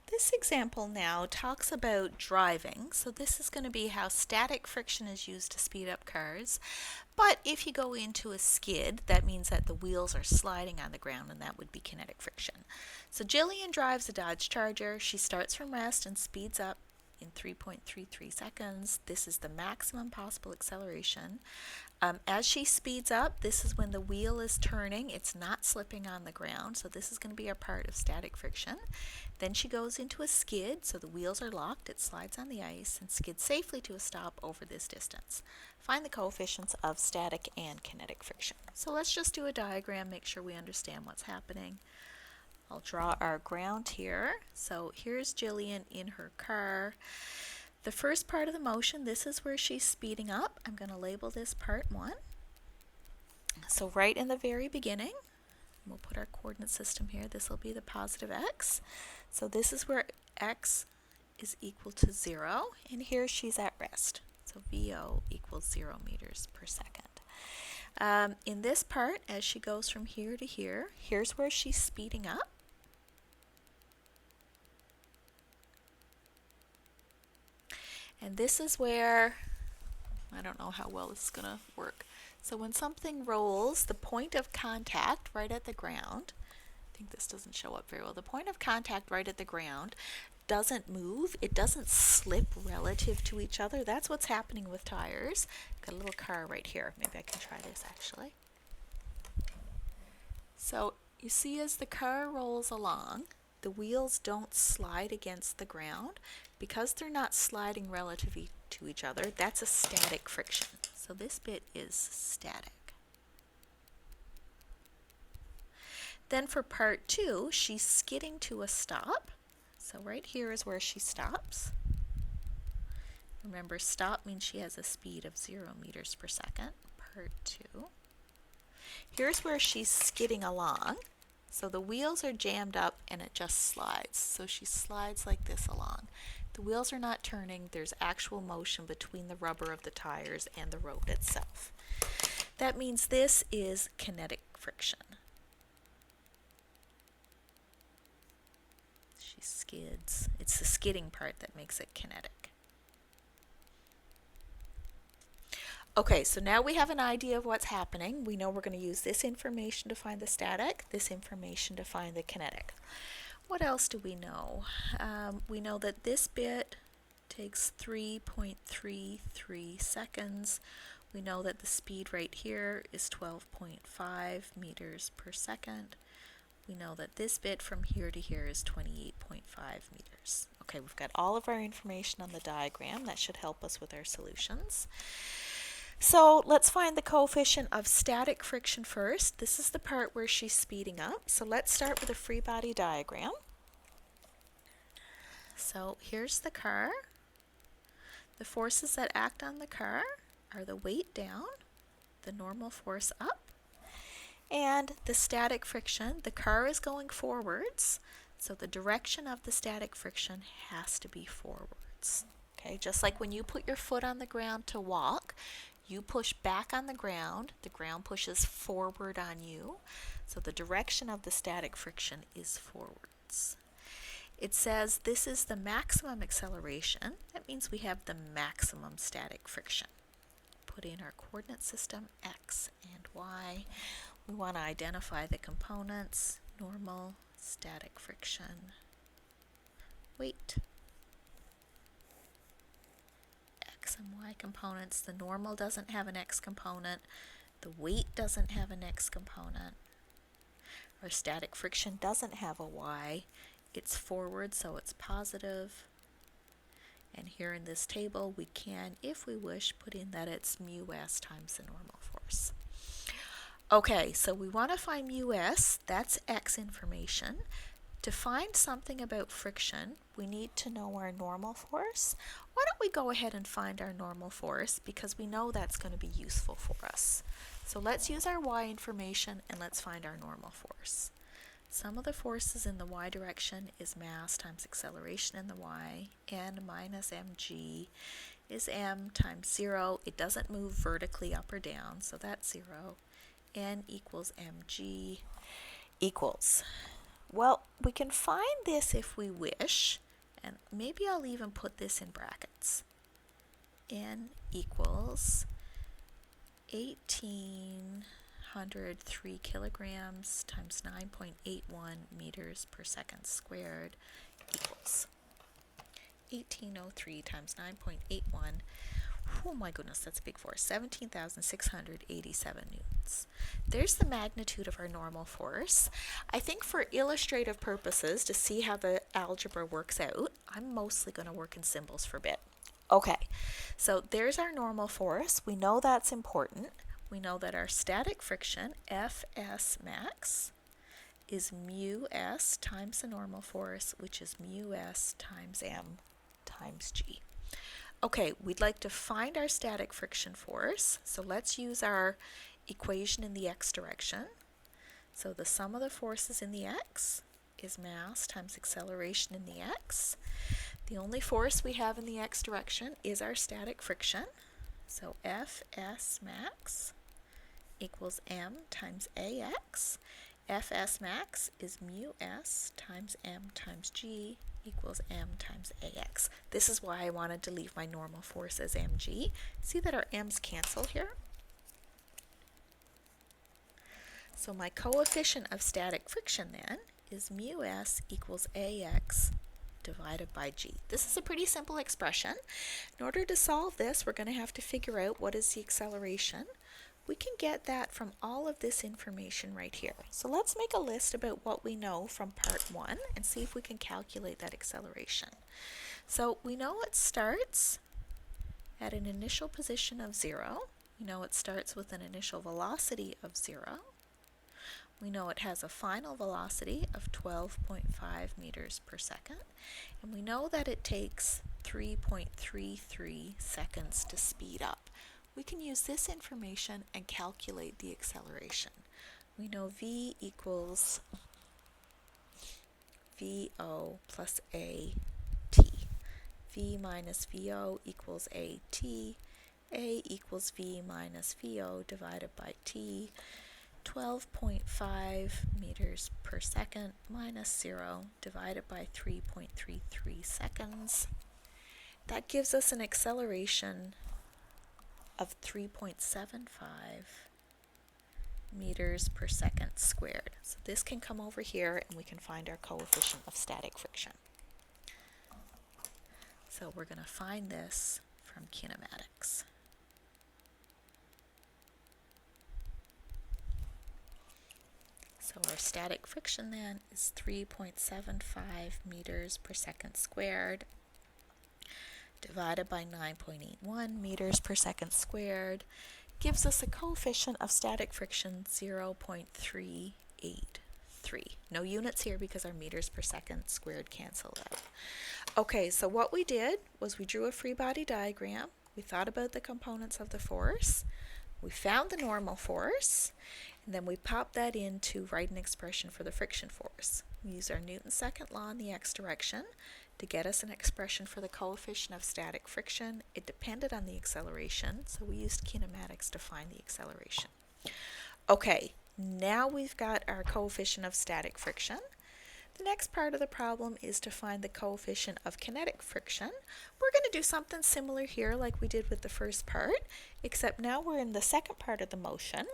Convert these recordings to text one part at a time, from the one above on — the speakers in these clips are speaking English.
This example now talks about driving, so this is going to be how static friction is used to speed up cars. But if you go into a skid, that means that the wheels are sliding on the ground, and that would be kinetic friction. So Jillian drives a Dodge Charger. She starts from rest and speeds up in 3.33 seconds. This is the maximum possible acceleration. As she speeds up, this is when the wheel is turning. It's not slipping on the ground, so this is going to be a part of static friction. Then she goes into a skid, so the wheels are locked. It slides on the ice and skids safely to a stop over this distance. Find the coefficients of static and kinetic friction. So let's just do a diagram, make sure we understand what's happening. I'll draw our ground here. So here's Jillian in her car. The first part of the motion, this is where she's speeding up. I'm going to label this part 1. So right in the very beginning, we'll put our coordinate system here. This will be the positive x. So this is where x is equal to 0, and here she's at rest. So VO equals 0 meters per second. In this part, as she goes from here to here, here's where she's speeding up. And this is where, I don't know how well this is going to work. So when something rolls, the point of contact right at the ground, I think this doesn't show up very well, the point of contact right at the ground doesn't move, it doesn't slip relative to each other. That's what's happening with tires. Got a little car right here. Maybe I can try this actually. So you see as the car rolls along, the wheels don't slide against the ground. Because they're not sliding relative to each other, that's a static friction. So this bit is static. Then for part 2, she's skidding to a stop. So right here is where she stops. Remember, stop means she has a speed of 0 meters per second. Part 2. Here's where she's skidding along. So the wheels are jammed up and it just slides. So she slides like this along. The wheels are not turning. There's actual motion between the rubber of the tires and the road itself. That means this is kinetic friction. She skids. It's the skidding part that makes it kinetic. Okay, so now we have an idea of what's happening. We know we're going to use this information to find the static, this information to find the kinetic. What else do we know? We know that this bit takes 3.33 seconds. We know that the speed right here is 12.5 meters per second. We know that this bit from here to here is 28.5 meters. Okay, we've got all of our information on the diagram. That should help us with our solutions. So let's find the coefficient of static friction first. This is the part where she's speeding up. So let's start with a free body diagram. So here's the car. The forces that act on the car are the weight down, the normal force up, and the static friction. The car is going forwards, so the direction of the static friction has to be forwards. Okay, just like when you put your foot on the ground to walk, you push back on the ground pushes forward on you, so the direction of the static friction is forwards. It says this is the maximum acceleration. That means we have the maximum static friction. Put in our coordinate system, x and y. We want to identify the components, normal, static friction, weight. X and y components. The normal doesn't have an x component. The weight doesn't have an x component. Our static friction doesn't have a y. It's forward, so it's positive. And here in this table, we can, if we wish, put in that it's mu s times the normal force. Okay, so we want to find mu s. That's x information. To find something about friction, we need to know our normal force. Why don't we go ahead and find our normal force, because we know that's going to be useful for us. So let's use our y information and let's find our normal force. Sum of the forces in the y direction is mass times acceleration in the y. N minus mg is m times 0. It doesn't move vertically up or down, so that's 0. N equals mg equals, Well, we can find this if we wish, and maybe I'll even put this in brackets. N equals 1,803 kilograms times 9.81 meters per second squared equals 1,803 times 9.81. Oh my goodness, that's a big force. 17,687 newtons. There's the magnitude of our normal force. I think for illustrative purposes, to see how the algebra works out, I'm mostly going to work in symbols for a bit. Okay, so there's our normal force. We know that's important. We know that our static friction, Fs max, is mu s times the normal force, which is mu s times m times g. Okay, we'd like to find our static friction force, so let's use our equation in the x direction. So the sum of the forces in the x is mass times acceleration in the x. The only force we have in the x direction is our static friction. So Fs max equals m times ax. Fs max is mu s times m times g equals m times ax. This is why I wanted to leave my normal force as mg. See that our m's cancel here? So my coefficient of static friction then is mu s equals ax divided by g. This is a pretty simple expression. In order to solve this, we're going to have to figure out what is the acceleration. We can get that from all of this information right here. So let's make a list about what we know from part 1 and see if we can calculate that acceleration. So we know it starts at an initial position of 0. We know it starts with an initial velocity of 0. We know it has a final velocity of 12.5 meters per second. And we know that it takes 3.33 seconds to speed up. We can use this information and calculate the acceleration. We know v equals VO plus AT. V minus VO equals AT. A equals V minus VO divided by T. 12.5 meters per second minus 0 divided by 3.33 seconds. That gives us an acceleration of 3.75 meters per second squared. So this can come over here and we can find our coefficient of static friction. So we're going to find this from kinematics. So our static friction then is 3.75 meters per second squared divided by 9.81 meters per second squared gives us a coefficient of static friction 0.383. No units here because our meters per second squared cancel out. Okay, so what we did was we drew a free body diagram. We thought about the components of the force. We found the normal force, and then we popped that in to write an expression for the friction force. We used our Newton's second law in the x direction to get us an expression for the coefficient of static friction. It depended on the acceleration, so we used kinematics to find the acceleration. Okay, now we've got our coefficient of static friction. The next part of the problem is to find the coefficient of kinetic friction. We're going to do something similar here like we did with the first part, except now we're in the second part of the motion.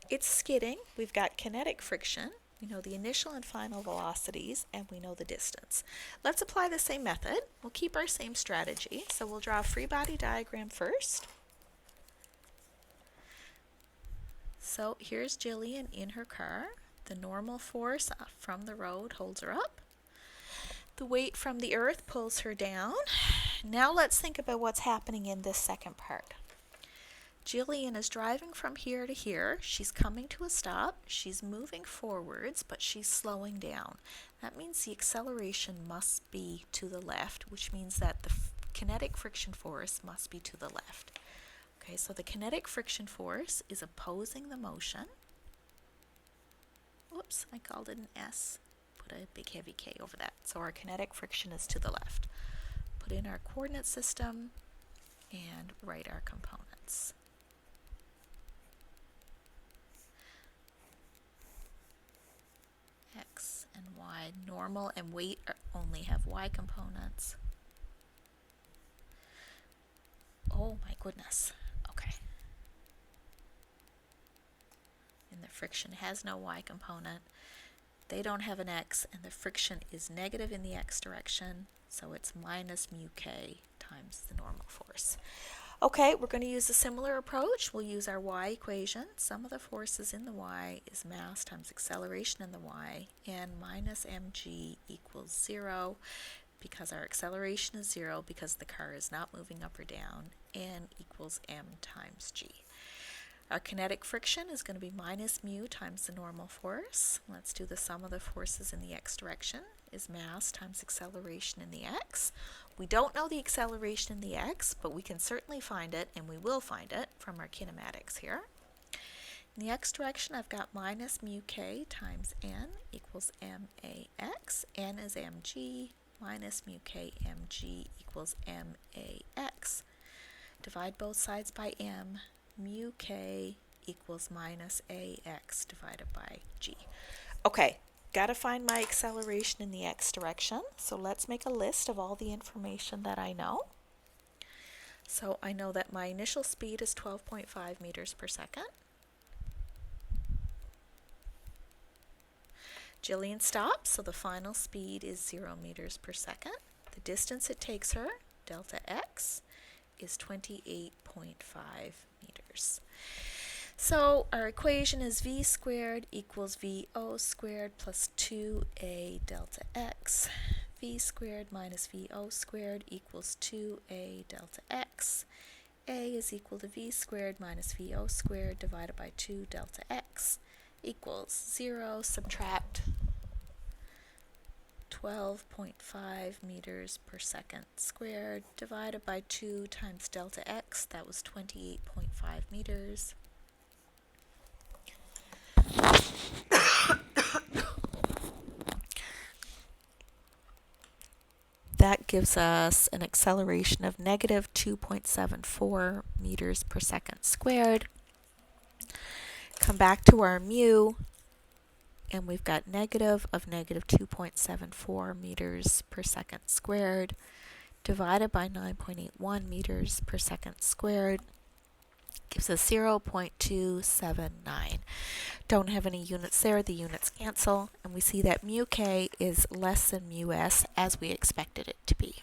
It's skidding. We've got kinetic friction. We know the initial and final velocities, and we know the distance. Let's apply the same method. We'll keep our same strategy. So we'll draw a free body diagram first. So here's Jillian in her car. The normal force from the road holds her up. The weight from the earth pulls her down. Now let's think about what's happening in this second part. Jillian is driving from here to here. She's coming to a stop. She's moving forwards, but she's slowing down. That means the acceleration must be to the left, which means that the kinetic friction force must be to the left. Okay, so the kinetic friction force is opposing the motion. Whoops, I called it an S. Put a big heavy K over that. So our kinetic friction is to the left. Put in our coordinate system and write our components. X and y. Normal and weight only have y components. Oh my goodness. Okay. And the friction has no y component. They don't have an x, and the friction is negative in the x direction, so it's minus mu k times the normal force. Okay, we're going to use a similar approach. We'll use our y equation. Sum of the forces in the y is mass times acceleration in the y, and minus mg equals 0 because our acceleration is 0 because the car is not moving up or down, and equals m times g. Our kinetic friction is going to be minus mu times the normal force. Let's do the sum of the forces in the x direction is mass times acceleration in the x. We don't know the acceleration in the x, but we can certainly find it, and we will find it from our kinematics here. In the x direction, I've got minus mu k times n equals max. N is mg, minus mu k mg equals max. Divide both sides by m. Mu k equals minus ax divided by g. Okay, got to find my acceleration in the x direction. So let's make a list of all the information that I know. So I know that my initial speed is 12.5 meters per second. Jillian stops, so the final speed is 0 meters per second. The distance it takes her, delta x, is 28.5 meters. So our equation is v squared equals vo squared plus 2a delta x. V squared minus vo squared equals 2a delta x. A is equal to v squared minus vo squared divided by 2 delta x equals 0. Subtract 12.5 meters per second squared divided by 2 times delta x. That was 28.5 meters. That gives us an acceleration of negative 2.74 meters per second squared. Come back to our mu, and we've got negative of negative 2.74 meters per second squared divided by 9.81 meters per second squared gives us 0.279. Don't have any units there, the units cancel, and we see that mu k is less than mu s as we expected it to be.